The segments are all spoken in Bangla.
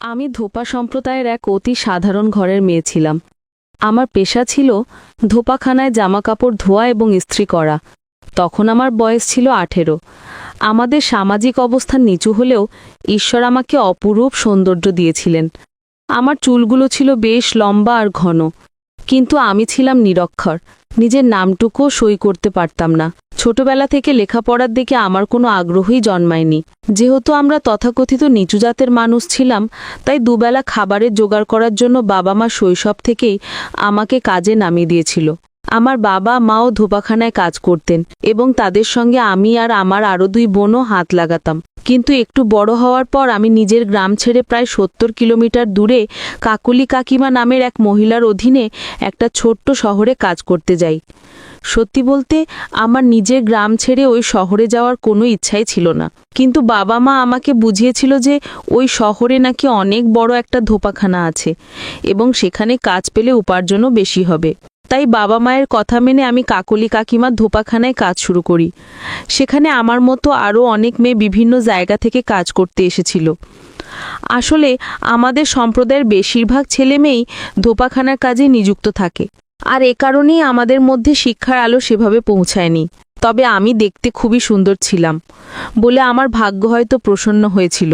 আমি ধোপা সম্প্রদায়ের এক অতি সাধারণ ঘরের মেয়ে ছিলাম। আমার পেশা ছিল ধোপাখানায় জামাকাপড় ধোয়া এবং ইস্ত্রি করা। তখন আমার বয়স ছিল 18। আমাদের সামাজিক অবস্থান নিচু হলেও ঈশ্বর আমাকে অপরূপ সৌন্দর্য দিয়েছিলেন। আমার চুলগুলো ছিল বেশ লম্বা আর ঘন, কিন্তু আমি ছিলাম নিরক্ষর, নিজের নামটুকুও সই করতে পারতাম না। ছোটবেলা থেকে লেখাপড়ার দিকে আমার কোনো আগ্রহই জন্মায়নি। যেহেতু আমরা তথাকথিত নিচু জাতের মানুষ ছিলাম, তাই দুবেলা খাবারের জোগাড় করার জন্য বাবা মা শৈশব থেকেই আমাকে কাজে নামিয়ে দিয়েছিল। আমার বাবা মাও ধোপাখানায় কাজ করতেন এবং তাদের সঙ্গে আমি আর আমার আরও 2 বোনও হাত লাগাতাম। কিন্তু একটু বড় হওয়ার পর আমি নিজের গ্রাম ছেড়ে প্রায় 70 কিলোমিটার দূরে কাকুলি কাকিমা নামের এক মহিলার অধীনে একটা ছোট্ট শহরে কাজ করতে যাই। সত্যি বলতে আমার নিজের গ্রাম ছেড়ে ওই শহরে যাওয়ার কোনো ইচ্ছাই ছিল না, কিন্তু বাবা মা আমাকে বুঝিয়েছিল যে ওই শহরে নাকি অনেক বড় একটা ধোপাখানা আছে এবং সেখানে কাজ পেলে উপার্জনও বেশি হবে। তাই বাবা মায়ের কথা মেনে আমি কাকলি কাকিমার ধোপাখানায় কাজ শুরু করি। সেখানে আমার মতো আরও অনেক মেয়ে বিভিন্ন জায়গা থেকে কাজ করতে এসেছিল। আসলে আমাদের সম্প্রদায়ের বেশিরভাগ ছেলে মেয়েই ধোপাখানার কাজে নিযুক্ত থাকে, আর এ কারণেই আমাদের মধ্যে শিক্ষার আলো সেভাবে পৌঁছায়নি। তবে আমি দেখতে খুবই সুন্দর ছিলাম বলে আমার ভাগ্য হয়তো প্রসন্ন হয়েছিল,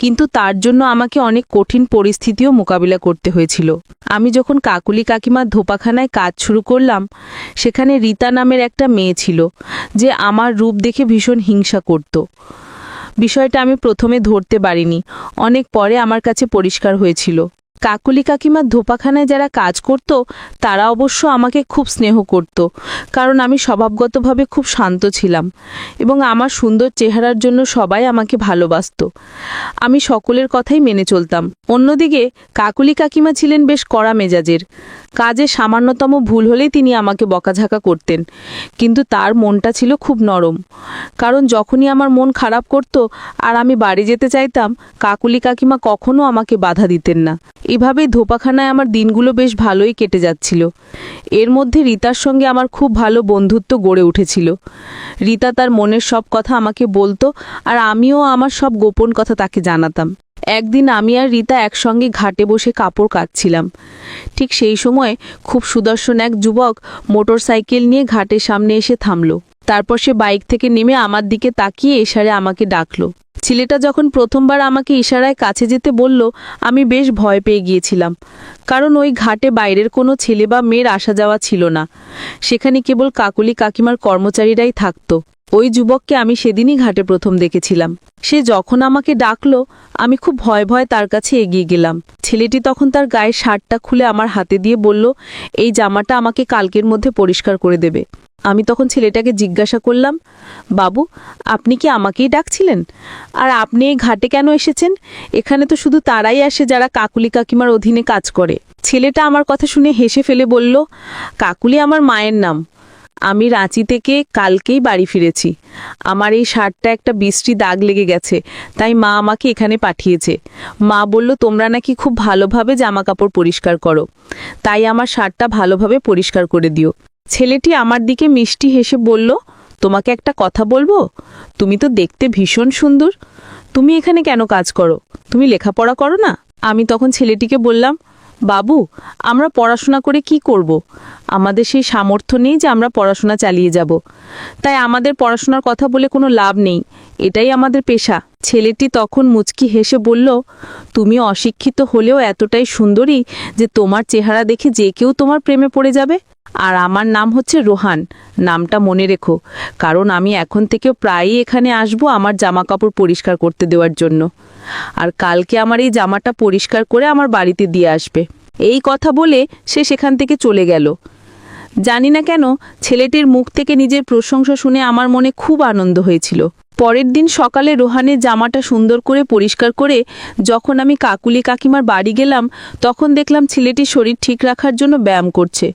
কিন্তু তার জন্য আমাকে অনেক কঠিন পরিস্থিতিও মোকাবিলা করতে হয়েছিল। আমি যখন কাকুলি কাকিমার ধোপাখানায় কাজ শুরু করলাম, সেখানে রীতা নামের একটা মেয়ে ছিল যে আমার রূপ দেখে ভীষণ হিংসা করত। বিষয়টা আমি প্রথমে ধরতে পারিনি, অনেক পরে আমার কাছে পরিষ্কার হয়েছিল। কাকুলি কাকিমার ধোপাখানায় যারা কাজ করত তারা অবশ্য আমাকে খুব স্নেহ করত, কারণ আমি স্বভাবগতভাবে খুব শান্ত ছিলাম এবং আমার সুন্দর চেহারার জন্য সবাই আমাকে ভালোবাসত। আমি সকলের কথাই মেনে চলতাম। অন্যদিকে কাকুলি কাকিমা ছিলেন বেশ কড়া মেজাজের। কাজে সামান্যতম ভুল হলেই তিনি আমাকে বকাঝাকা করতেন, কিন্তু তার মনটা ছিল খুব নরম। কারণ যখনই আমার মন খারাপ করত আর আমি বাড়ি যেতে চাইতাম, কাকুলি কাকিমা কখনো আমাকে বাধা দিতেন না। এভাবেই ধোপাখানায় আমার দিনগুলো বেশ ভালোই কেটে যাচ্ছিল। এর মধ্যে রীতার সঙ্গে আমার খুব ভালো বন্ধুত্ব গড়ে উঠেছিল। রীতা তার মনের সব কথা আমাকে বলতো আর আমিও আমার সব গোপন কথা তাকে জানাতাম। একদিন আমি আর রীতা একসঙ্গে ঘাটে বসে কাপড় কাচছিলাম। ঠিক সেই সময় খুব সুদর্শন এক যুবক মোটর সাইকেল নিয়ে ঘাটের সামনে এসে থামল। তারপর সে বাইক থেকে নেমে আমার দিকে তাকিয়ে ইশারে আমাকে ডাকলো। ছেলেটা যখন প্রথমবার আমাকে ইশারায় কাছে যেতে বলল, আমি বেশ ভয় পেয়ে গিয়েছিলাম, কারণ ওই ঘাটে বাইরের কোনো ছেলে বা মেয়ের আসা যাওয়া ছিল না। সেখানে কেবল কাকুলি কাকিমার কর্মচারীরাই থাকতো। ওই যুবককে আমি সেদিনই ঘাটে প্রথম দেখেছিলাম। সে যখন আমাকে ডাকলো, আমি খুব ভয়ে ভয়ে তার কাছে এগিয়ে গেলাম। ছেলেটি তখন তার গায়ের শার্টটা খুলে আমার হাতে দিয়ে বলল, এই জামাটা আমাকে কালকের মধ্যে পরিষ্কার করে দেবে। আমি তখন ছেলেটাকে জিজ্ঞাসা করলাম, বাবু, আপনি কি আমাকেই ডাকছিলেন? আর আপনি এই ঘাটে কেন এসেছেন? এখানে তো শুধু তারাই আসে যারা কাকুলি কাকিমার অধীনে কাজ করে। ছেলেটা আমার কথা শুনে হেসে ফেলে বলল, কাকুলি আমার মায়ের নাম। আমি রাঁচি থেকে কালকেই বাড়ি ফিরেছি। আমার এই শার্টটা একটা বিশ্রী দাগ লেগে গেছে, তাই মা আমাকে এখানে পাঠিয়েছে। মা বলল তোমরা নাকি খুব ভালোভাবে জামা কাপড় পরিষ্কার করো, তাই আমার শার্টটা ভালোভাবে পরিষ্কার করে দিও। ছেলেটি আমার দিকে মিষ্টি হেসে বলল, তোমাকে একটা কথা বলবো? তুমি তো দেখতে ভীষণ সুন্দর। তুমি এখানে কেন কাজ করো? তুমি লেখাপড়া করো না? আমি তখন ছেলেটিকে বললাম, বাবু, আমরা পড়াশোনা করে কি করব? আমাদের সেই সামর্থ্য নেই যে আমরা পড়াশোনা চালিয়ে যাব, তাই আমাদের পড়াশোনার কথা বলে কোনো লাভ নেই, এটাই আমাদের পেশা। ছেলেটি তখন মুচকি হেসে বলল, তুমি অশিক্ষিত হলেও এতটাই সুন্দরী যে তোমার চেহারা দেখে যে কেউ তোমার প্রেমে পড়ে যাবে। আর আমার নাম হচ্ছে রোহান, নামটা মনে রেখো, কারণ আমি এখন থেকেও প্রায়ই এখানে আসব আমার জামা কাপড় পরিষ্কার করতে দেওয়ার জন্য। আর কালকে আমার এই জামাটা পরিষ্কার করে আমার বাড়িতে দিয়ে আসবে। এই কথা বলে সে সেখান থেকে চলে গেল। জানি না কেন ছেলেটির মুখ থেকে নিজের প্রশংসা শুনে আমার মনে খুব আনন্দ হয়েছিল। পরের দিন সকালে রোহানের জামাটা সুন্দর করে পরিষ্কার করে যখন আমি কাকুলি কাকিমার বাড়ি গেলাম, তখন দেখলাম ছেলেটির শরীর ঠিক রাখার জন্য ব্যায়াম করছে।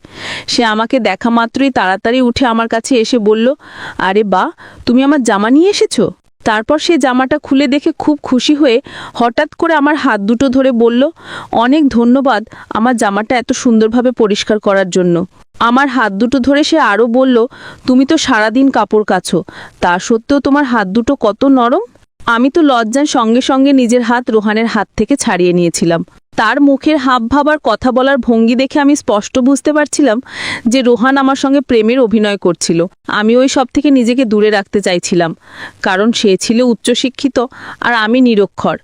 সে আমাকে দেখা মাত্রই তাড়াতাড়ি উঠে আমার কাছে এসে বলল, আরে বাহ, তুমি আমার জামা নিয়ে এসেছো? তারপর সে জামাটা খুলে দেখে খুব খুশি হয়ে হঠাৎ করে আমার হাত দুটো ধরে বলল, অনেক ধন্যবাদ আমার জামাটা এত সুন্দরভাবে পরিষ্কার করার জন্য। আমার হাত দুটো ধরে সে আরও বলল, তুমি তো সারাদিন কাপড় কাচো, তা সত্ত্বেও তোমার হাত দুটো কত নরম। আমি তো লজ্জার সঙ্গে সঙ্গে নিজের হাত রোহানের হাত থেকে ছাড়িয়ে নিয়েছিলাম। তার মুখের হাবভাব আর কথা বলার ভঙ্গি দেখে আমি স্পষ্ট বুঝতে পারছিলাম যে রোহান আমার সঙ্গে প্রেমের অভিনয় করছিল। আমি ওই সব থেকে নিজেকে দূরে রাখতে চাইছিলাম, কারণ সে ছিল উচ্চশিক্ষিত আর আমি নিরক্ষর।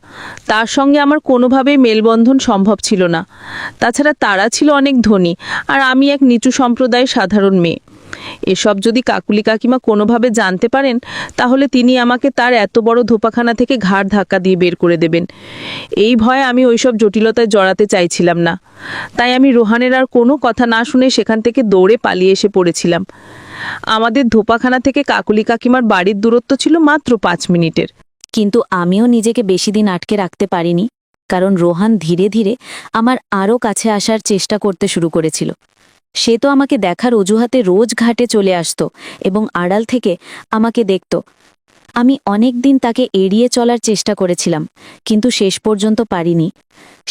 তার সঙ্গে আমার কোনোভাবেই মেলবন্ধন সম্ভব ছিল না। তাছাড়া তারা ছিল অনেক ধনী আর আমি এক নিচু সম্প্রদায়ের সাধারণ মেয়ে। এসব যদি কাকুলি কাকিমা কোনোভাবে জানতে পারেন, তাহলে তিনি আমাকে তার এত বড় ধোপাখানা থেকে ঘাড় ধাক্কা দিয়ে বের করে দেবেন। এই ভয়ে আমি ওইসব জটিলতায় জড়াতে চাইছিলাম না। তাই আমি রোহানের আর কোনো কথা না শুনে সেখান থেকে দৌড়ে পালিয়ে এসে পড়েছিলাম। আমাদের ধোপাখানা থেকে কাকুলি কাকিমার বাড়ির দূরত্ব ছিল মাত্র 5 মিনিটের। কিন্তু আমিও নিজেকে বেশি দিন আটকে রাখতে পারিনি, কারণ রোহান ধীরে ধীরে আমার আরও কাছে আসার চেষ্টা করতে শুরু করেছিল। সে তো আমাকে দেখার অজুহাতে রোজ ঘাটে চলে আসতো এবং আড়াল থেকে আমাকে দেখত। আমি অনেক দিন তাকে এড়িয়ে চলার চেষ্টা করেছিলাম, কিন্তু শেষ পর্যন্ত পারিনি।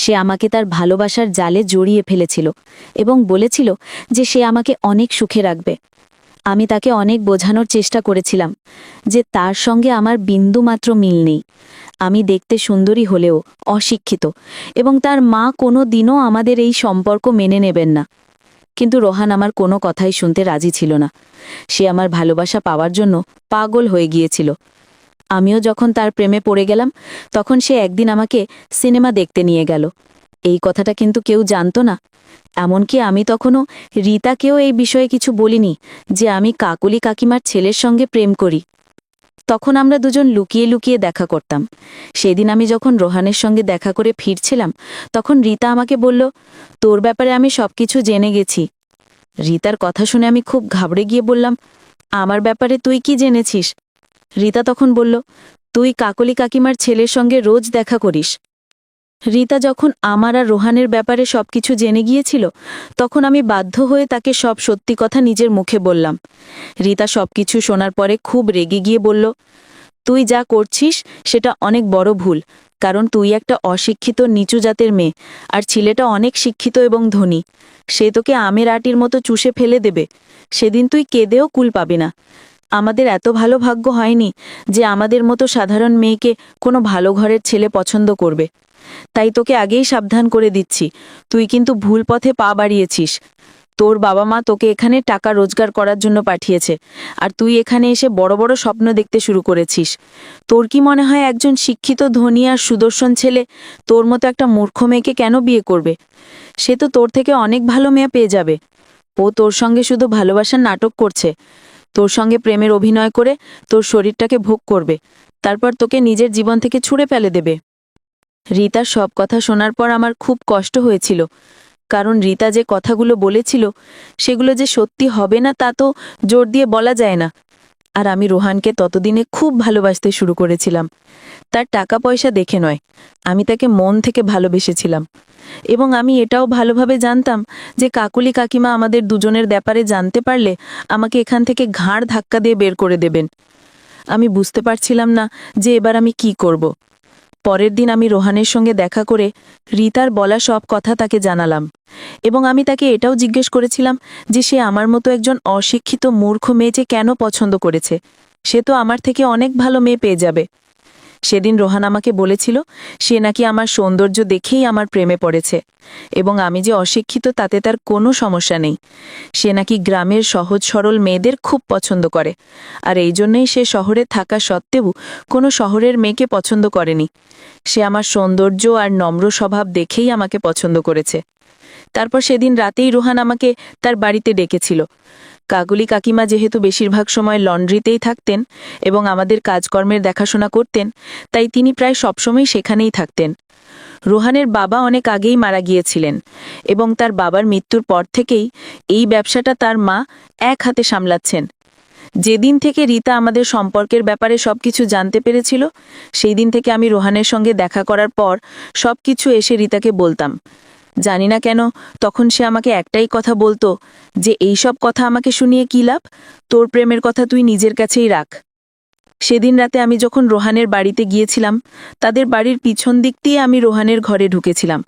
সে আমাকে তার ভালোবাসার জালে জড়িয়ে ফেলেছিল এবং বলেছিল যে সে আমাকে অনেক সুখে রাখবে। আমি তাকে অনেক বোঝানোর চেষ্টা করেছিলাম যে তার সঙ্গে আমার বিন্দুমাত্র মিল নেই। আমি দেখতে সুন্দরী হলেও অশিক্ষিত এবং তার মা কোনো দিনও আমাদের এই সম্পর্ক মেনে নেবেন না। কিন্তু রোহান আমার কোনো কথাই শুনতে রাজি ছিল না। সে আমার ভালোবাসা পাওয়ার জন্য পাগল হয়ে গিয়েছিল। আমিও যখন তার প্রেমে পড়ে গেলাম, তখন সে একদিন আমাকে সিনেমা দেখতে নিয়ে গেল। এই কথাটা কিন্তু কেউ জানত না। এমনকি আমি তখনও রীতাকেও এই বিষয়ে কিছু বলিনি যে আমি কাকুলি কাকিমার ছেলের সঙ্গে প্রেম করি। তখন আমরা দুজন লুকিয়ে লুকিয়ে দেখা করতাম। সেদিন আমি যখন রোহানের সঙ্গে দেখা করে ফিরছিলাম, তখন রীতা আমাকে বলল, তোর ব্যাপারে আমি সবকিছু জেনে গেছি। রীতার কথা শুনে আমি খুব ঘাবড়ে গিয়ে বললাম, আমার ব্যাপারে তুই কি জেনেছিস? রীতা তখন বলল, তুই কাকলি কাকিমার ছেলের সঙ্গে রোজ দেখা করিস। রীতা যখন আমার আর রোহানের ব্যাপারে সবকিছু জেনে গিয়েছিল, তখন আমি বাধ্য হয়ে তাকে সব সত্যি কথা নিজের মুখে বললাম। রীতা সবকিছু শোনার পরে খুব রেগে গিয়ে বলল, তুই যা করছিস সেটা অনেক বড় ভুল, কারণ তুই একটা অশিক্ষিত নিচু জাতের মেয়ে, আর ছেলেটা অনেক শিক্ষিত এবং ধনী। সে তোকে আমের আটির মতো চুষে ফেলে দেবে। সেদিন তুই কেঁদেও কুল পাবি না। আমাদের এত ভালো ভাগ্য হয়নি যে আমাদের মতো সাধারণ মেয়েকে কোনো ভালো ঘরের ছেলে পছন্দ করবে। তাই তোকে আগেই সাবধান করে দিচ্ছি, তুই কিন্তু ভুল পথে পা বাড়িয়েছিস। তোর বাবা মা তোকে এখানে টাকা রোজগার করার জন্য পাঠিয়েছে, আর তুই এখানে এসে বড় বড় স্বপ্ন দেখতে শুরু করেছিস। তোর কি মনে হয় একজন শিক্ষিত ধনী আর সুদর্শন ছেলে তোর মতো একটা মূর্খ মেয়েকে কেন বিয়ে করবে? সে তো তোর থেকে অনেক ভালো মেয়ে পেয়ে যাবে। ও তোর সঙ্গে শুধু ভালোবাসার নাটক করছে। তোর সঙ্গে প্রেমের অভিনয় করে তোর শরীরটাকে ভোগ করবে, তারপর তোকে নিজের জীবন থেকে ছুঁড়ে ফেলে দেবে। রীতার সব কথা শোনার পর আমার খুব কষ্ট হয়েছিল, কারণ রীতা যে কথাগুলো বলেছিল সেগুলো যে সত্যি হবে না তা তো জোর দিয়ে বলা যায় না। আর আমি রোহানকে ততদিনে খুব ভালোবাসতে শুরু করেছিলাম। তার টাকা পয়সা দেখে নয়, আমি তাকে মন থেকে ভালোবেসেছিলাম। এবং আমি এটাও ভালোভাবে জানতাম যে কাকুলি কাকিমা আমাদের দুজনের ব্যাপারে জানতে পারলে আমাকে এখান থেকে ঘাড় ধাক্কা দিয়ে বের করে দেবেন। আমি বুঝতে পারছিলাম না যে এবার আমি কি করব। পরের দিন আমি রোহানের সঙ্গে দেখা করে রীতার বলা সব কথা তাকে জানালাম, এবং আমি তাকে এটাও জিজ্ঞেস করেছিলাম যে সে আমার মতো একজন অশিক্ষিত মূর্খ মেয়ে যে কেন পছন্দ করেছে। সে তো আমার থেকে অনেক ভালো মেয়ে পেয়ে যাবে। সেদিন রোহান আমাকে বলেছিল সে নাকি আমার সৌন্দর্য দেখেই আমার প্রেমে পড়েছে, এবং আমি যে অশিক্ষিত তাতে তার কোনো সমস্যা নেই। সে নাকি গ্রামের সহজ সরল মেয়েদের খুব পছন্দ করে, আর এই জন্যই সে শহরে থাকা সত্ত্বেও কোনো শহরের মেয়েকে পছন্দ করেনি। সে আমার সৌন্দর্য আর নম্র স্বভাব দেখেই আমাকে পছন্দ করেছে। তারপর সেদিন রাতেই রোহান আমাকে তার বাড়িতে ডেকেছিল। কাকুলি কাকিমা যেহেতু বেশিরভাগ সময় লন্ড্রিতেই থাকতেন এবং আমাদের কাজকর্মের দেখাশোনা করতেন, তাই তিনি প্রায় সবসময় সেখানেই থাকতেন। রোহানের বাবা অনেক আগেই মারা গিয়েছিলেন, এবং তার বাবার মৃত্যুর পর থেকেই এই ব্যবসাটা তার মা এক হাতে সামলাচ্ছেন। যেদিন থেকে রীতা আমাদের সম্পর্কের ব্যাপারে সবকিছু জানতে পেরেছিল, সেই দিন থেকে আমি রোহানের সঙ্গে দেখা করার পর সবকিছু এসে রীতাকে বলতাম। জানি না কেন তখন সে আমাকে একটাই কথা বলতো যে এই সব কথা আমাকে শুনিয়ে কী লাভ, তোর প্রেমের কথা তুই নিজের কাছেই রাখ। সেদিন রাতে আমি যখন রোহানের বাড়িতে গিয়েছিলাম, তাদের বাড়ির পিছন দিক দিয়ে আমি রোহানের ঘরে ঢুকেছিলাম।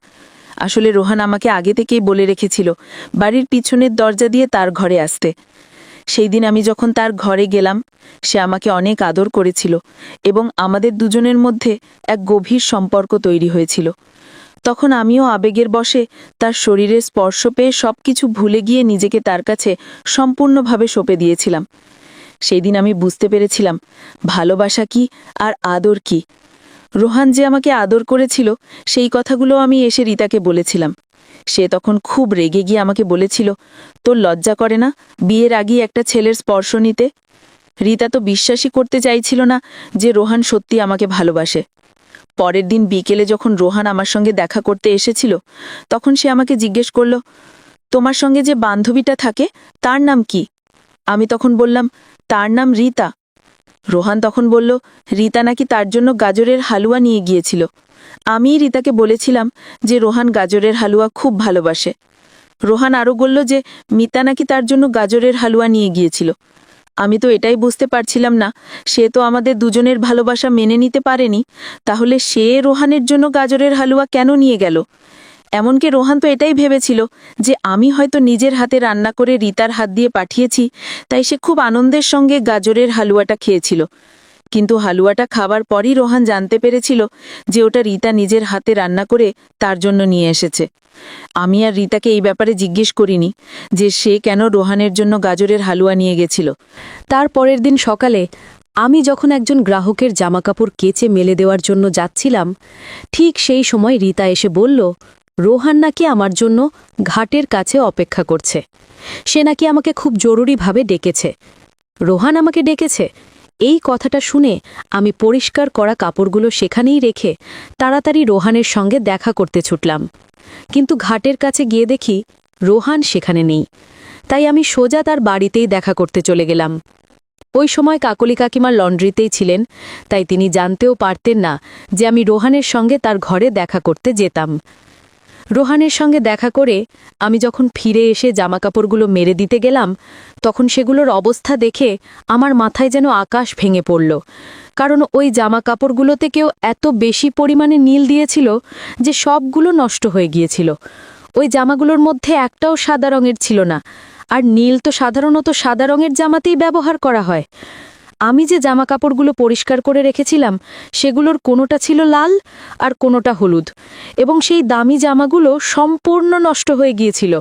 আসলে রোহান আমাকে আগে থেকেই বলে রেখেছিল বাড়ির পিছনের দরজা দিয়ে তার ঘরে আসতে। সেই দিন আমি যখন তার ঘরে গেলাম, সে আমাকে অনেক আদর করেছিল এবং আমাদের দুজনের মধ্যে এক গভীর সম্পর্ক তৈরি হয়েছিল। তখন আমিও আবেগের বশে তার শরীরের স্পর্শ পেয়ে সবকিছু ভুলে গিয়ে নিজেকে তার কাছে সম্পূর্ণভাবে সঁপে দিয়েছিলাম। সেই দিন আমি বুঝতে পেরেছিলাম ভালোবাসা কি আর আদর কি। রোহান যে আমাকে আদর করেছিল সেই কথাগুলো আমি এসে রিতাকে বলেছিলাম। সে তখন খুব রেগে গিয়ে আমাকে বলেছিল, তোর লজ্জা করে না বিয়ের আগেই একটা ছেলের স্পর্শ নিতে? রিতা তো বিশ্বাসই করতে চাইছিল না যে রোহান সত্যি আমাকে ভালোবাসে। পরের দিন বিকেলে যখন রোহান আমার সঙ্গে দেখা করতে এসেছিল, তখন সে আমাকে জিজ্ঞেস করল, তোমার সঙ্গে যে বান্ধবীটা থাকে তার নাম কি? আমি তখন বললাম, তার নাম রিতা। রোহান তখন বলল, রিতা নাকি তার জন্য গাজরের হালুয়া নিয়ে গিয়েছিল। আমিই রিতাকে বলেছিলাম যে রোহান গাজরের হালুয়া খুব ভালোবাসে। রোহান আরও বলল যে মিতা নাকি তার জন্য গাজরের হালুয়া নিয়ে গিয়েছিল। আমি তো এটাই বুঝতে পারছিলাম না, সে তো আমাদের দুজনের ভালোবাসা মেনে নিতে পারেনি, তাহলে সে রোহানের জন্য গাজরের হালুয়া কেন নিয়ে গেল? এমনকি রোহান তো এটাই ভেবেছিল যে আমি হয়তো নিজের হাতে রান্না করে রিতার হাত দিয়ে পাঠিয়েছি, তাই সে খুব আনন্দের সঙ্গে গাজরের হালুয়াটা খেয়েছিল। কিন্তু হালুয়াটা খাবার পরই রোহান জানতে পেরেছিল যে ওটা রিতা নিজের হাতে রান্না করে তার জন্য নিয়ে এসেছে। আমি আর রিতাকে এই ব্যাপারে জিজ্ঞেস করিনি যে সে কেন রোহানের জন্য গাজরের হালুয়া নিয়ে গেছিল। তার পরের দিন সকালে আমি যখন একজন গ্রাহকের জামাকাপড় কেচে মেলে দেওয়ার জন্য যাচ্ছিলাম, ঠিক সেই সময় রিতা এসে বলল, রোহান নাকি আমার জন্য ঘাটের কাছে অপেক্ষা করছে। সে নাকি আমাকে খুব জরুরিভাবে ডেকেছে। রোহান আমাকে ডেকেছে? এই কথাটা শুনে আমি পরিষ্কার করা কাপড়গুলো সেখানেই রেখে তাড়াতাড়ি রোহানের সঙ্গে দেখা করতে ছুটলাম। কিন্তু ঘাটের কাছে গিয়ে দেখি রোহান সেখানে নেই। তাই আমি সোজা তার বাড়িতেই দেখা করতে চলে গেলাম। ওই সময় কাকলি কাকিমার লন্ড্রিতেই ছিলেন, তাই তিনি জানতেও পারতেন না যে আমি রোহানের সঙ্গে তার ঘরে দেখা করতে যেতাম। রোহানের সঙ্গে দেখা করে আমি যখন ফিরে এসে জামাকাপড়গুলো মেরে দিতে গেলাম, তখন সেগুলোর অবস্থা দেখে আমার মাথায় যেন আকাশ ভেঙে পড়ল। কারণ ওই জামাকাপড়গুলোতে কেউ এত বেশি পরিমাণে নীল দিয়েছিল যে সবগুলো নষ্ট হয়ে গিয়েছিল। ওই জামাগুলোর মধ্যে একটাও সাদা রঙের ছিল না, আর নীল তো সাধারণত সাদা রঙের জামাতেই ব্যবহার করা হয়। আমি যে জামাকাপড়গুলো পরিষ্কার করে রেখেছিলাম সেগুলোর কোনোটা ছিল লাল আর কোনোটা হলুদ, এবং সেই দামি জামাগুলো সম্পূর্ণ নষ্ট হয়ে গিয়েছিল।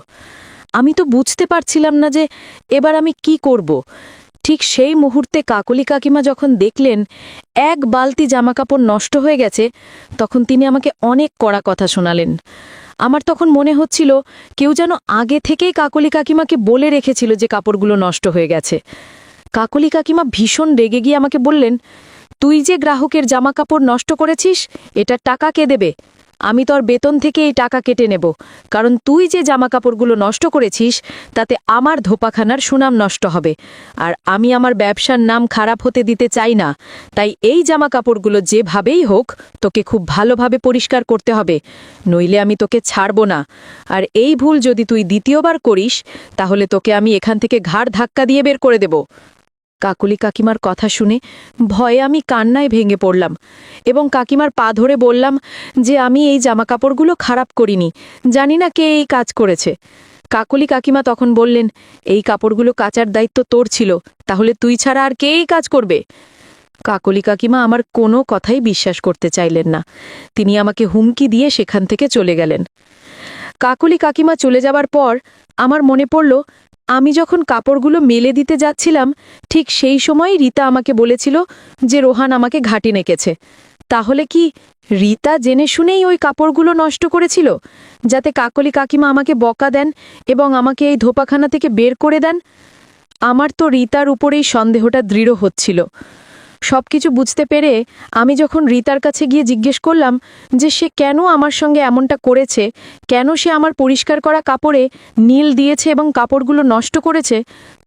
আমি তো বুঝতে পারছিলাম না যে এবার আমি কি করব। ঠিক সেই মুহূর্তে কাকলি কাকিমা যখন দেখলেন এক বালতি জামাকাপড় নষ্ট হয়ে গেছে, তখন তিনি আমাকে অনেক কড়া কথা শোনালেন। আমার তখন মনে হচ্ছিল কেউ যেন আগে থেকেই কাকলি কাকিমাকে বলে রেখেছিল যে কাপড়গুলো নষ্ট হয়ে গেছে। কাকলি কাকিমা ভীষণ রেগে গিয়ে আমাকে বললেন, তুই যে গ্রাহকের জামাকাপড় নষ্ট করেছিস এটার টাকা কে দেবে? আমি তোর বেতন থেকে এই টাকা কেটে নেব, কারণ তুই যে জামাকাপড়গুলো নষ্ট করেছিস তাতে আমার ধোপাখানার সুনাম নষ্ট হবে, আর আমি আমার ব্যবসার নাম খারাপ হতে দিতে চাই না। তাই এই জামাকাপড়গুলো যেভাবেই হোক তোকে খুব ভালোভাবে পরিষ্কার করতে হবে, নইলে আমি তোকে ছাড়ব না। আর এই ভুল যদি তুই দ্বিতীয়বার করিস তাহলে তোকে আমি এখান থেকে ঘাড় ধাক্কা দিয়ে বের করে দেব। কাকলি কাকিমার কথা শুনে ভয়ে আমি কান্নায় ভেঙে পড়লাম এবং কাকিমার পা ধরে বললাম যে আমি এই জামাকাপড়গুলো খারাপ করিনি, জানি না কে এই কাজ করেছে। কাকলি কাকিমা তখন বললেন, এই কাপড়গুলো কাচার দায়িত্ব তোর ছিল, তাহলে তুই ছাড়া আর কে এই কাজ করবে? কাকলি কাকিমা আমার কোনো কথাই বিশ্বাস করতে চাইলেন না। তিনি আমাকে হুমকি দিয়ে সেখান থেকে চলে গেলেন। কাকলি কাকিমা চলে যাবার পর আমার মনে পড়ল, আমি যখন কাপড়গুলো মেলে দিতে যাচ্ছিলাম ঠিক সেই সময় রিতা আমাকে বলেছিল যে রোহান আমাকে ঘাটে নেকেছে। তাহলে কি রিতা জেনে শুনেই ওই কাপড়গুলো নষ্ট করেছিল, যাতে কাকলি কাকিমা আমাকে বকা দেন এবং আমাকে এই ধোপাখানা থেকে বের করে দেন? আমার তো রিতার উপরেই সন্দেহটা দৃঢ় হচ্ছিল। সবকিছু বুঝতে পেরে আমি যখন রিতার কাছে গিয়ে জিজ্ঞেস করলাম যে সে কেন আমার সঙ্গে এমনটা করেছে, কেন সে আমার পরিষ্কার করা কাপড়ে নীল দিয়েছে এবং কাপড়গুলো নষ্ট করেছে,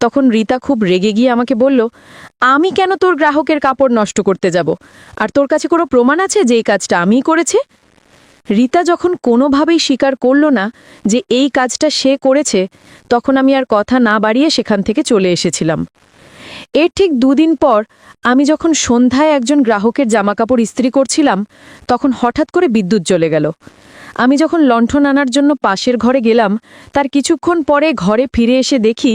তখন রিতা খুব রেগে গিয়ে আমাকে বলল, আমি কেন তোর গ্রাহকের কাপড় নষ্ট করতে যাব? আর তোর কাছে কোনো প্রমাণ আছে যে এই কাজটা আমিই করেছি? রিতা যখন কোনোভাবেই স্বীকার করল না যে এই কাজটা সে করেছে, তখন আমি আর কথা না বাড়িয়ে সেখান থেকে চলে এসেছিলাম। এর ঠিক 2 দিন পর আমি যখন সন্ধ্যায় একজন গ্রাহকের জামাকাপড় ইস্ত্রি করছিলাম তখন হঠাৎ করে বিদ্যুৎ জ্বলে গেল। আমি যখন লণ্ঠন আনার জন্য পাশের ঘরে গেলাম তার কিছুক্ষণ পরে ঘরে ফিরে এসে দেখি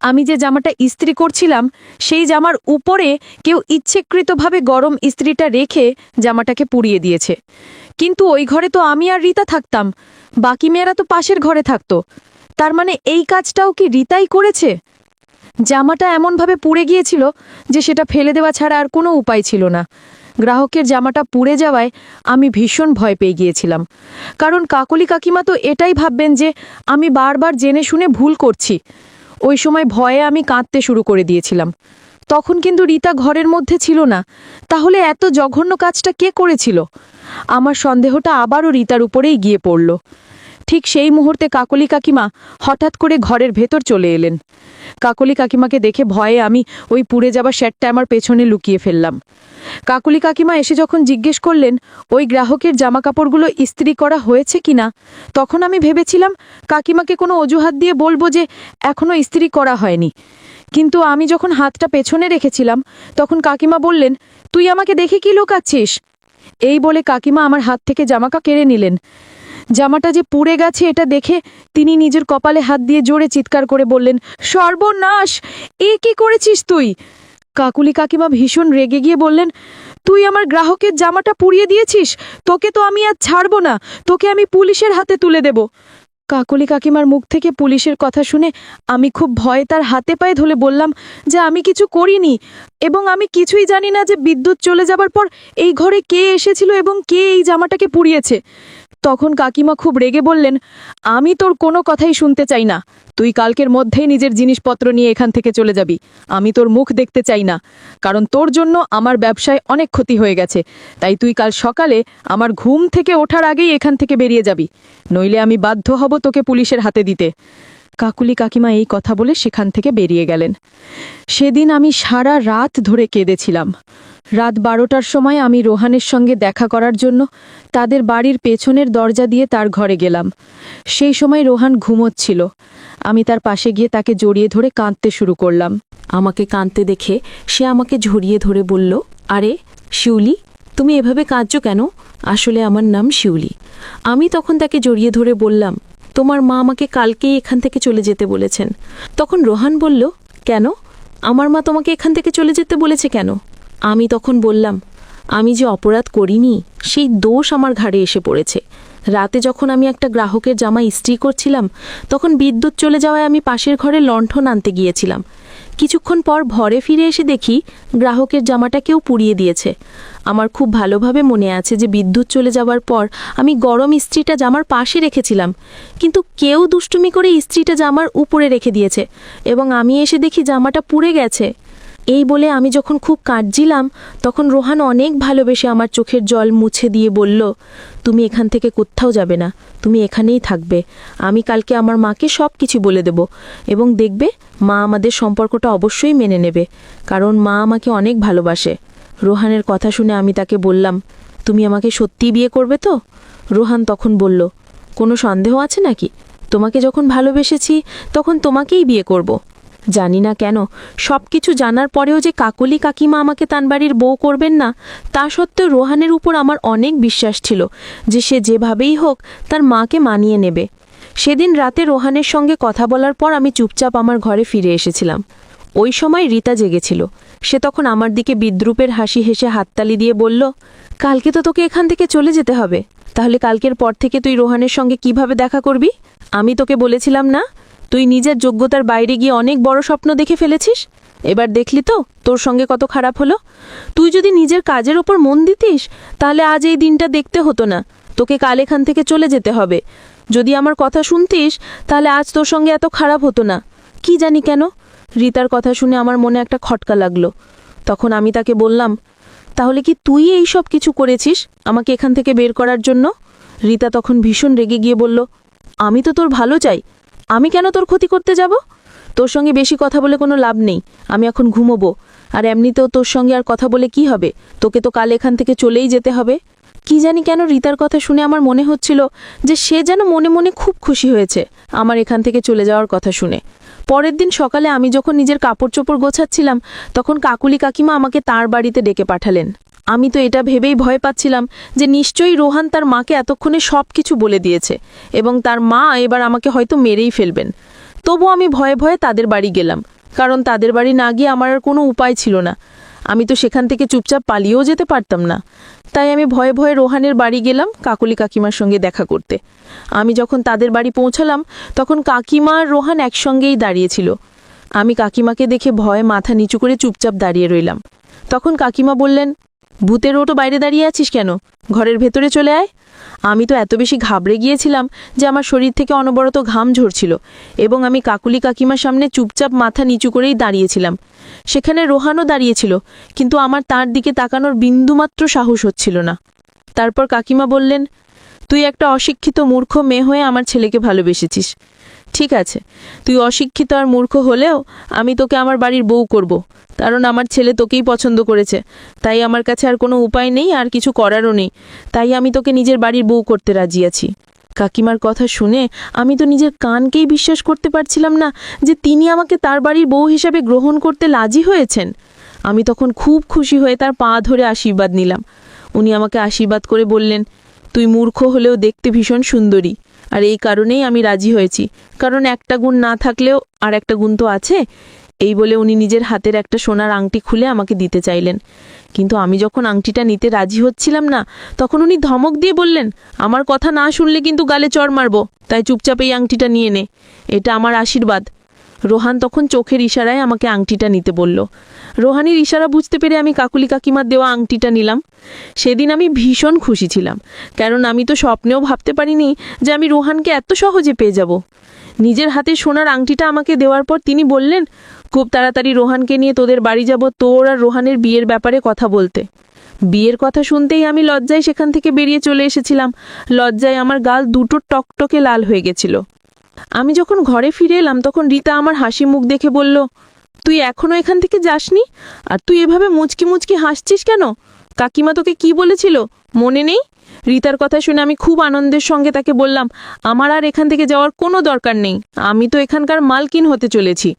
আমি যে জামাটা ইস্ত্রি করছিলাম সেই জামার উপরে কেউ ইচ্ছেকৃতভাবে গরম ইস্ত্রিটা রেখে জামাটাকে পুড়িয়ে দিয়েছে। কিন্তু ওই ঘরে তো আমি আর রীতা থাকতাম, বাকি মেয়েরা তো পাশের ঘরে থাকতো। তার মানে এই কাজটাও কি রীতাই করেছে? জামাটা এমনভাবে পুড়ে গিয়েছিল যে সেটা ফেলে দেওয়া ছাড়া আর কোনো উপায় ছিল না। গ্রাহকের জামাটা পুড়ে যাওয়ায় আমি ভীষণ ভয় পেয়ে গিয়েছিলাম, কারণ কাকলি কাকিমা তো এটাই ভাববেন যে আমি বারবার জেনে শুনে ভুল করছি। ওই সময় ভয়ে আমি কাঁদতে শুরু করে দিয়েছিলাম। তখন কিন্তু রীতা ঘরের মধ্যে ছিল না। তাহলে এত জঘন্য কাজটা কে করেছিল? আমার সন্দেহটা আবারও রীতার উপরেই গিয়ে পড়ল। ঠিক সেই মুহূর্তে কাকলি কাকিমা হঠাৎ করে ঘরের ভেতর চলে এলেন। কাকলি কাকিমাকে দেখে ভয়ে আমি ওই পুড়ে যাওয়া শ্যাটটা আমার পেছনে লুকিয়ে ফেললাম। কাকলি কাকিমা এসে যখন জিজ্ঞেস করলেন ওই গ্রাহকের জামাকাপড়গুলো ইস্ত্রি করা হয়েছে কিনা, তখন আমি ভেবেছিলাম কাকিমাকে কোনো অজুহাত দিয়ে বলবো যে এখনো ইস্ত্রি করা হয়নি। কিন্তু আমি যখন হাতটা পেছনে রেখেছিলাম তখন কাকিমা বললেন, তুই আমাকে দেখে কি লুকাচ্ছিস? এই বলে কাকিমা আমার হাত থেকে জামাটা কেড়ে নিলেন। জামাটা যে পুড়ে গেছে এটা দেখে তিনি নিজের কপালে হাত দিয়ে জোরে চিৎকার করে বললেন, সর্বনাশ! এ কি করেছিস তুই? কাকুলি কাকিমা ভীষণ রেগে গিয়ে বললেন, তুই আমার গ্রাহকের জামাটা পুড়িয়ে দিয়েছিস, তোকে তো আমি আর ছাড়ব না, তোকে আমি পুলিশের হাতে তুলে দেব। কাকলি কাকিমার মুখ থেকে পুলিশের কথা শুনে আমি খুব ভয়ে তার হাতে পায়ে ধরে বললাম যে আমি কিছু করিনি এবং আমি কিছুই জানি না যে বিদ্যুৎ চলে যাবার পর এই ঘরে কে এসেছিল এবং কে এই জামাটাকে পুড়িয়েছে। তখন কাকিমা খুব রেগে বললেন, আমি তোর কোনো কথাই শুনতে চাই না, তুই কালকের মধ্যেই নিজের জিনিসপত্র নিয়ে এখান থেকে চলে যাবি। আমি তোর মুখ দেখতে চাই না, কারণ তোর জন্য আমার ব্যবসায় অনেক ক্ষতি হয়ে গেছে। তাই তুই কাল সকালে আমার ঘুম থেকে ওঠার আগেই এখান থেকে বেরিয়ে যাবি, নইলে আমি বাধ্য হব তোকে পুলিশের হাতে দিতে। কাকুলি কাকিমা এই কথা বলে সেখান থেকে বেরিয়ে গেলেন। সেদিন আমি সারা রাত ধরে কেঁদেছিলাম। রাত 12টার সময় আমি রোহানের সঙ্গে দেখা করার জন্য তাদের বাড়ির পেছনের দরজা দিয়ে তার ঘরে গেলাম। সেই সময় রোহান ঘুমোচ্ছিল। আমি তার পাশে গিয়ে তাকে জড়িয়ে ধরে কাঁদতে শুরু করলাম। আমাকে কাঁদতে দেখে সে আমাকে ঝরিয়ে ধরে বলল, আরে শিউলি, তুমি এভাবে কাঁদছো কেন? আসলে আমার নাম শিউলি। আমি তখন তাকে জড়িয়ে ধরে বললাম, তোমার মা আমাকে কালকেই এখান থেকে চলে যেতে বলেছেন। তখন রোহান বলল, কেন? আমার মা তোমাকে এখান থেকে চলে যেতে বলেছে কেন? আমি তখন বললাম, আমি যে অপরাধ করিনি সেই দোষ আমার ঘাড়ে এসে পড়েছে। রাতে যখন আমি একটা গ্রাহকের জামা ইস্ত্রি করছিলাম তখন বিদ্যুৎ চলে যাওয়ায় আমি পাশের ঘরে লণ্ঠন আনতে গিয়েছিলাম। কিছুক্ষণ পর ঘরে ফিরে এসে দেখি গ্রাহকের জামাটা কেউ পুড়িয়ে দিয়েছে। আমার খুব ভালোভাবে মনে আছে যে বিদ্যুৎ চলে যাওয়ার পর আমি গরম ইস্ত্রিটা জামার পাশে রেখেছিলাম, কিন্তু কেউ দুষ্টুমি করে ইস্ত্রিটা জামার উপরে রেখে দিয়েছে এবং আমি এসে দেখি জামাটা পুড়ে গেছে। এই বলে আমি যখন খুব কাঁদছিলাম তখন রোহান অনেক ভালোবেসে আমার চোখের জল মুছে দিয়ে বলল, তুমি এখান থেকে কোথাও যাবে না, তুমি এখানেই থাকবে। আমি কালকে আমার মাকে সব কিছু বলে দেব এবং দেখবে মা আমাদের সম্পর্কটা অবশ্যই মেনে নেবে, কারণ মা আমাকে অনেক ভালোবাসে। রোহানের কথা শুনে আমি তাকে বললাম, তুমি আমাকে সত্যিই বিয়ে করবে তো? রোহান তখন বলল, কোনো সন্দেহ আছে নাকি? তোমাকে যখন ভালোবেসেছি তখন তোমাকেই বিয়ে করব। জানি না কেন সব কিছু জানার পরেও যে কাকলি কাকিমা আমাকে তার বাড়ির বউ করবেন না, তা সত্ত্বেও রোহানের উপর আমার অনেক বিশ্বাস ছিল যে সে যেভাবেই হোক তার মাকে মানিয়ে নেবে। সেদিন রাতে রোহানের সঙ্গে কথা বলার পর আমি চুপচাপ আমার ঘরে ফিরে এসেছিলাম। ওই সময় রীতা জেগেছিল। সে তখন আমার দিকে বিদ্রূপের হাসি হেসে হাততালি দিয়ে বলল, কালকে তো তোকে এখান থেকে চলে যেতে হবে, তাহলে কালকের পর থেকে তুই রোহানের সঙ্গে কিভাবে দেখা করবি? আমি তোকে বলেছিলাম না, তুই নিজের যোগ্যতার বাইরে গিয়ে অনেক বড় স্বপ্ন দেখে ফেলেছিস। এবার দেখলি তো তোর সঙ্গে কত খারাপ হলো। তুই যদি নিজের কাজের ওপর মন দিতিস তাহলে আজ এই দিনটা দেখতে হতো না। তোকে কাল এখান থেকে চলে যেতে হবে। যদি আমার কথা শুনতিস তাহলে আজ তোর সঙ্গে এত খারাপ হতো না। কি জানি কেন রীতার কথা শুনে আমার মনে একটা খটকা লাগলো। তখন আমি তাকে বললাম, তাহলে কি তুই এই সব কিছু করেছিস আমাকে এখান থেকে বের করার জন্য? রীতা তখন ভীষণ রেগে গিয়ে বলল, আমি তো তোর ভালো চাই, আমি কেন তোর ক্ষতি করতে যাব? তোর সঙ্গে বেশি কথা বলে কোনো লাভ নেই, আমি এখন ঘুমোবো। আর এমনিতেও তোর সঙ্গে আর কথা বলে কি হবে? তোকে তো কাল এখান থেকে চলেই যেতে হবে। কি জানি কেন রীতার কথা শুনে আমার মনে হচ্ছিল যে সে যেন মনে মনে খুব খুশি হয়েছে আমার এখান থেকে চলে যাওয়ার কথা শুনে। পরের দিন সকালে আমি যখন নিজের কাপড় চোপড় গোছাচ্ছিলাম, তখন কাকুলি কাকিমা আমাকে তার বাড়িতে ডেকে পাঠালেন। আমি তো এটা ভেবেই ভয় পাচ্ছিলাম যে নিশ্চয়ই রোহান তার মাকে এতক্ষণে সব কিছু বলে দিয়েছে এবং তার মা এবার আমাকে হয়তো মেরেই ফেলবেন। তবু আমি ভয়ে ভয়ে তাদের বাড়ি গেলাম, কারণ তাদের বাড়ি না গিয়ে আমার আর কোনো উপায় ছিল না। আমি তো সেখান থেকে চুপচাপ পালিয়েও যেতে পারতাম না। তাই আমি ভয়ে ভয়ে রোহানের বাড়ি গেলাম কাকুলি কাকিমার সঙ্গে দেখা করতে। আমি যখন তাদের বাড়ি পৌঁছালাম, তখন কাকিমা আর রোহান একসঙ্গেই দাঁড়িয়েছিল। আমি কাকিমাকে দেখে ভয়ে মাথা নিচু করে চুপচাপ দাঁড়িয়ে রইলাম। তখন কাকিমা বললেন, ভূতের ওটো বাইরে দাঁড়িয়ে আছিস কেন? ঘরের ভেতরে চলে আয়। আমি তো এত বেশি ঘাবড়ে গিয়েছিলাম যে আমার শরীর থেকে অনবরত ঘাম ঝরছিল এবং আমি কাকুলি কাকিমার সামনে চুপচাপ মাথা নিচু করেই দাঁড়িয়েছিলাম। সেখানে রোহানও দাঁড়িয়েছিল, কিন্তু আমার তার দিকে তাকানোর বিন্দুমাত্র সাহস হচ্ছিল না। তারপর কাকিমা বললেন, তুই একটা অশিক্ষিত মূর্খ মেয়ে হয়ে আমার ছেলেকে ভালোবেসেছিস। ঠিক আছে, তুই অশিক্ষিত আর মূর্খ হলেও আমি তোকে আমার বাড়ির বউ করব, কারণ আমার ছেলে তোকেই পছন্দ করেছে। তাই আমার কাছে আর কোনো উপায় নেই, আর কিছু করারও নেই। তাই আমি তোকে নিজের বাড়ির বউ করতে রাজি আছি। কাকিমার কথা শুনে আমি তো নিজের কানকেই বিশ্বাস করতে পারছিলাম না যে তিনি আমাকে তার বাড়ির বউ হিসাবে গ্রহণ করতে রাজি হয়েছেন। আমি তখন খুব খুশি হয়ে তার পা ধরে আশীর্বাদ নিলাম। উনি আমাকে আশীর্বাদ করে বললেন, তুই মূর্খ হলেও দেখতে ভীষণ সুন্দরী, আর এই কারণেই আমি রাজি হয়েছি, কারণ একটা গুণ না থাকলেও আর একটা গুণ তো আছে। এই বলে উনি নিজের হাতের একটা সোনার আংটি খুলে আমাকে দিতে চাইলেন। কিন্তু আমি যখন আংটিটা নিতে রাজি হচ্ছিলাম না, তখন উনি ধমক দিয়ে বললেন, আমার কথা না শুনলে কিন্তু গালে চড় মারব, তাই চুপচাপ এই আংটিটা নিয়ে নে, এটা আমার আশীর্বাদ। রোহান তখন চোখের ইশারায় আমাকে আংটিটা নিতে বলল। রোহানের ইশারা বুঝতে পেরে আমি কাকুলি কাকিমার দেওয়া আংটিটা নিলাম। সেদিন আমি ভীষণ খুশি ছিলাম, কারণ আমি তো স্বপ্নেও ভাবতে পারিনি যে আমি রোহানকে এত সহজে পেয়ে যাব। নিজের হাতে সোনার আংটিটা আমাকে দেওয়ার পর তিনি বললেন, খুব তাড়াতাড়ি রোহানকে নিয়ে তোদের বাড়ি যাব তোর আর রোহানের বিয়ের ব্যাপারে কথা বলতে। বিয়ের কথা শুনতেই আমি লজ্জায় সেখান থেকে বেরিয়ে চলে এসেছিলাম। লজ্জায় আমার গাল দুটো টকটকে লাল হয়ে গেছিল। আমি যখন ঘরে ফিরে এলাম, তখন রীতা আমার হাসি মুখ দেখে বলল, তুই এখনো এখান থেকে যাসনি? আর তুই এভাবে মুচকি মুচকি হাসছিস কেন? কাকিমা তোকে কি বলেছিল মনে নেই? রীতার কথা শুনে আমি খুব আনন্দের সঙ্গে তাকে বললাম, আমার আর এখান থেকে যাওয়ার কোনো দরকার নেই, আমি তো এখানকার মালকিন হতে চলেছি।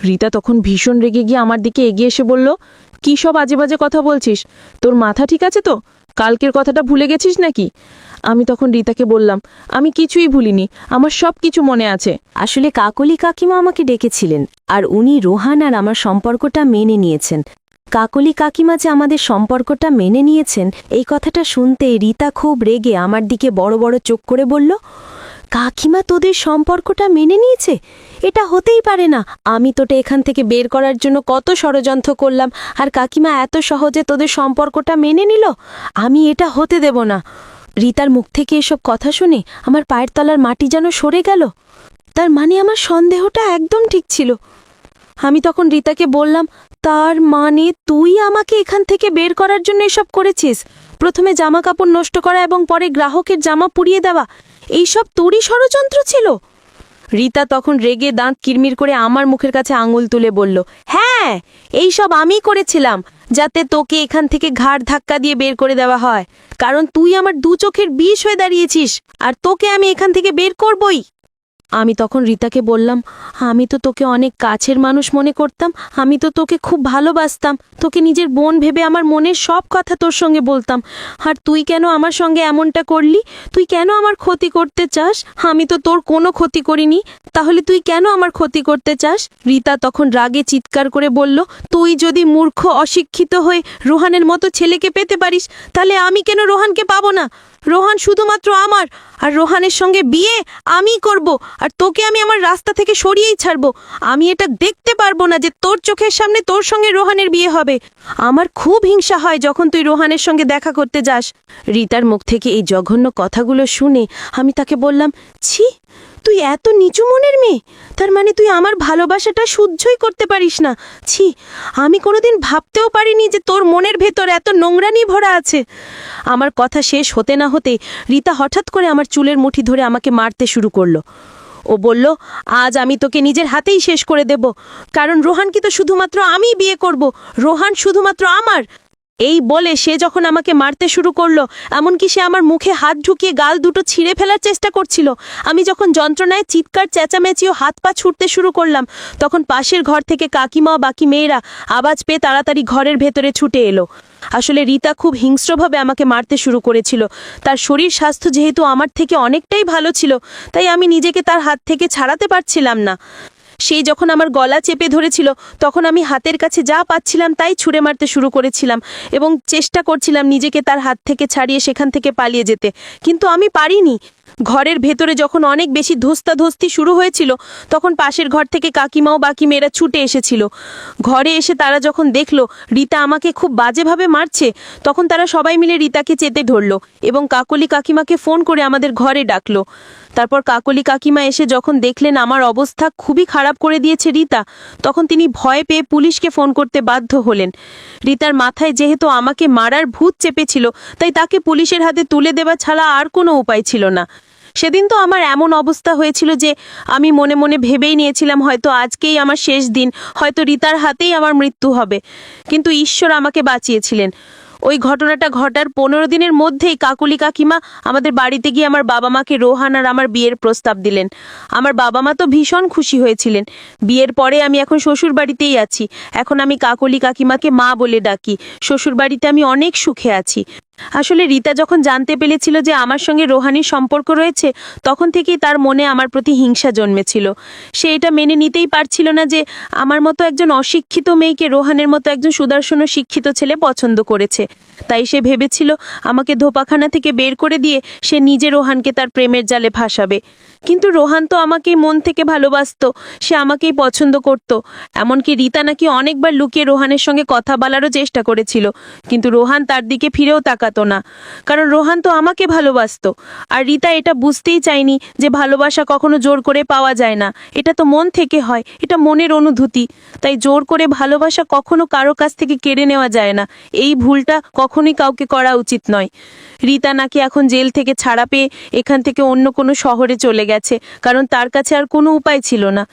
রীতা তখন ভীষণ রেগে গিয়ে আমার দিকে এগিয়ে এসে বলল, কী সব আজে বাজে কথা বলছিস? তোর মাথা ঠিক আছে তো? কালকের কথাটা ভুলে গেছিস নাকি? আমি তখন রীতাকে বললাম, আমি কিছুই ভুলিনি, আমার সব কিছু মনে আছে। আসলে কাকলি কাকিমা আমাকে ডেকেছিলেন, আর উনি রোহান আর আমার সম্পর্কটা মেনে নিয়েছেন। কাকলি কাকিমা যে আমাদের সম্পর্কটা মেনে নিয়েছেন, এই কথাটা শুনতে রীতা খুব রেগে আমার দিকে বড় বড় চোখ করে বলল, কাকিমা তোদের সম্পর্কটা মেনে নিয়েছে? এটা হতেই পারে না। আমি তোটা এখান থেকে বের করার জন্য কত ষড়যন্ত্র করলাম, আর কাকিমা এত সহজে তোদের সম্পর্কটা মেনে নিল? আমি এটা হতে দেব না। রীতার মুখ থেকে এসব কথা শুনে আমার পায়ের তলার মাটি যেন সরে গেল। তার মানে আমার সন্দেহটা একদম ঠিক ছিল। আমি তখন রীতাকে বললাম, তার মানে তুই আমাকে এখান থেকে বের করার জন্য এসব করেছিস? প্রথমে জামা কাপড় নষ্ট করা এবং পরে গ্রাহকের জামা পুড়িয়ে দেওয়া, এইসব তোরই ষড়যন্ত্র ছিল? রীতা তখন রেগে দাঁত কিরমির করে আমার মুখের কাছে আঙুল তুলে বলল, হ্যাঁ, এইসব আমি করেছিলাম, যাতে তোকে এখান থেকে ঘাড় ধাক্কা দিয়ে বের করে দেওয়া হয়, কারণ তুই আমার দু চোখের বিষ হয়ে দাঁড়িয়েছিস, আর তোকে আমি এখান থেকে বের করবই। আমি তখন রীতাকে বললাম, আমি তো তোকে অনেক কাছের মানুষ মনে করতাম, আমি তো তোকে খুব ভালোবাসতাম, তোকে নিজের বোন ভেবে আমার মনের সব কথা তোর সঙ্গে বলতাম, আর তুই কেন আমার সঙ্গে এমনটা করলি? তুই কেন আমার ক্ষতি করতে চাস? আমি তো তোর কোনো ক্ষতি করিনি, তাহলে তুই কেন আমার ক্ষতি করতে চাস? রীতা তখন রাগে চিৎকার করে বলল, তুই যদি মূর্খ অশিক্ষিত হয়ে রোহানের মতো ছেলেকে পেতে পারিস, তাহলে আমি কেন রোহানকে পাবো না? রোহান শুধুমাত্র আমার, আর রোহানের সঙ্গে বিয়ে আমি করব, আর তোকে আমি আমার রাস্তা থেকে সরিয়েই ছাড়ব। আমি এটা দেখতে পারবো না যে তোর চোখের সামনে তোর সঙ্গে রোহানের বিয়ে হবে। আমার খুব হিংসা হয় যখন তুই রোহানের সঙ্গে দেখা করতে যাস। রীতার মুখ থেকে এই জঘন্য কথাগুলো শুনে আমি তাকে বললাম, ছি, তুই এত নিচু মনের মেয়ে? তার মানে তুই আমার ভালোবাসাটা সহ্যই করতে পারিস না? ছি, আমি কোনোদিন ভাবতেও পারিনি যে তোর মনের ভেতর এত নোংরানি ভরা আছে। আমার কথা শেষ হতে না হতে রীতা হঠাৎ করে আমার চুলের মুঠি ধরে আমাকে মারতে শুরু করলো। ও বলল, আজ আমি তোকে নিজের হাতেই শেষ করে দেব, কারণ রোহানকে তো শুধুমাত্র আমিই বিয়ে করব, রোহান শুধুমাত্র আমার। এই বলে সে যখন আমাকে মারতে শুরু করলো, এমনকি সে আমার মুখে হাত ঢুকিয়ে গাল দুটো ছিঁড়ে ফেলার চেষ্টা করছিল। আমি যখন যন্ত্রণায় চিৎকার চেঁচামেচি ও হাত পা ছুটতে শুরু করলাম, তখন পাশের ঘর থেকে কাকিমা ও বাকি মেয়েরা আওয়াজ পেয়ে তাড়াতাড়ি ঘরের ভেতরে ছুটে এলো। আসলে রীতা খুব হিংস্রভাবে আমাকে মারতে শুরু করেছিল। তার শরীর স্বাস্থ্য যেহেতু আমার থেকে অনেকটাই ভালো ছিল, তাই আমি নিজেকে তার হাত থেকে ছাড়াতে পারছিলাম না। সেই যখন আমার গলা চেপে ধরেছিল, তখন আমি হাতের কাছে যা পাচ্ছিলাম তাই ছুঁড়ে মারতে শুরু করেছিলাম এবং চেষ্টা করছিলাম নিজেকে তার হাত থেকে ছাড়িয়ে সেখান থেকে পালিয়ে যেতে, কিন্তু আমি পারিনি। ঘরের ভেতরে যখন অনেক বেশি ধস্তাধস্তি শুরু হয়েছিল, তখন পাশের ঘর থেকে কাকিমাও বাকি মেয়েরা ছুটে এসেছিল। ঘরে এসে তারা যখন দেখলো রীতা আমাকে খুব বাজেভাবে মারছে, তখন তারা সবাই মিলে রীতাকে চেতে ধরলো এবং কাকলি কাকিমাকে ফোন করে আমাদের ঘরে ডাকলো। তারপর কাকলি কাকিমা এসে যখন দেখলেন আমার অবস্থা খুবই খারাপ করে দিয়েছে রীতা, তখন তিনি ভয় পেয়ে পুলিশকে ফোন করতে বাধ্য হলেন। রীতার মাথায় যেহেতু আমাকে মারার ভূত চেপেছিল, তাই তাকে পুলিশের হাতে তুলে দেওয়া ছাড়া আর কোনো উপায় ছিল না। সেদিন তো আমার এমন অবস্থা হয়েছিল যে আমি মনে মনে ভেবেই নিয়েছিলাম হয়তো আজকেই আমার শেষ দিন, হয়তো রীতার হাতেই আমার মৃত্যু হবে। কিন্তু ঈশ্বর আমাকে বাঁচিয়েছিলেন। ওই ঘটনাটা ঘটার 15 দিনের মধ্যেই কাকলি কাকিমা আমাদের বাড়িতে গিয়ে আমার বাবা মাকে রোহান আর আমার বিয়ের প্রস্তাব দিলেন। আমার বাবা মা তো ভীষণ খুশি হয়েছিলেন। বিয়ের পরে আমি এখন শ্বশুর বাড়িতেই আছি। এখন আমি কাকলি কাকিমাকে মা বলে ডাকি। শ্বশুর বাড়িতে আমি অনেক সুখে আছি। আসলে রীতা যখন জানতে পেরেছিল যে আমার সঙ্গে রোহানির সম্পর্ক রয়েছে, তখন থেকেই তার মনে আমার প্রতি হিংসা জন্মেছিল। সে এটা মেনে নিতেই পারছিল না যে আমার মতো একজন অশিক্ষিত মেয়েকে রোহানের মতো একজন সুদর্শন ও শিক্ষিত ছেলে পছন্দ করেছে। তাই সে ভেবেছিল আমাকে ধোপাখানা থেকে বের করে দিয়ে সে নিজে রোহানকে তার প্রেমের জালে ফাঁসাবে। কিন্তু রোহান তো আমাকেই মন থেকে ভালোবাসতো, সে আমাকেই পছন্দ করত। এমনকি রীতা নাকি অনেকবার লুকিয়ে রোহানের সঙ্গে কথা বলারও চেষ্টা করেছিল, কিন্তু রোহান তার দিকে ফিরেও তাকাতো না, কারণ রোহান তো আমাকে ভালোবাসতো। আর রীতা এটা বুঝতেই চায়নি যে ভালোবাসা কখনো জোর করে পাওয়া যায় না, এটা তো মন থেকে হয়, এটা মনের অনুভূতি। তাই জোর করে ভালোবাসা কখনো কারো কাছ থেকে কেড়ে নেওয়া যায় না। এই ভুলটা কখনোই কাউকে করা উচিত নয়। রীতা নাকি এখন জেল থেকে ছাড়া পেয়ে এখান থেকে অন্য কোনো শহরে চলে গেছে, কারণ তার কাছে আর কোনো উপায় ছিল না।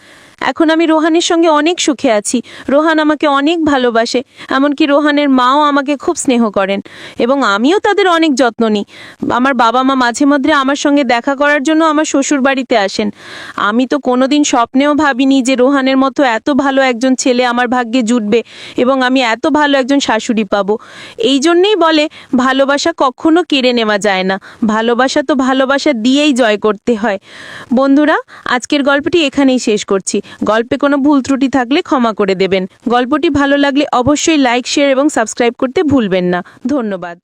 এখন আমি রোহানের সঙ্গে অনেক সুখে আছি। রোহান আমাকে অনেক ভালোবাসে, এমনকি রোহানের মাও আমাকে খুব স্নেহ করেন এবং আমিও তাদের অনেক যত্ন নিই। আমার বাবা মা মাঝে মধ্যে আমার সঙ্গে দেখা করার জন্য আমার শ্বশুর বাড়িতে আসেন। আমি তো কোনোদিন স্বপ্নেও ভাবিনি যে রোহানের মতো এত ভালো একজন ছেলে আমার ভাগ্যে জুটবে এবং আমি এত ভালো একজন শাশুড়ি পাবো। এই জন্যেই বলে ভালোবাসা কখনো কেড়ে নেওয়া যায় না, ভালোবাসা তো ভালোবাসা দিয়েই জয় করতে হয়। বন্ধুরা, আজকের গল্পটি এখানেই শেষ করছি। গল্পে কোনো ভুল ত্রুটি থাকলে ক্ষমা করে দেবেন। গল্পটি ভালো লাগলে অবশ্যই লাইক, শেয়ার এবং সাবস্ক্রাইব করতে ভুলবেন না। ধন্যবাদ।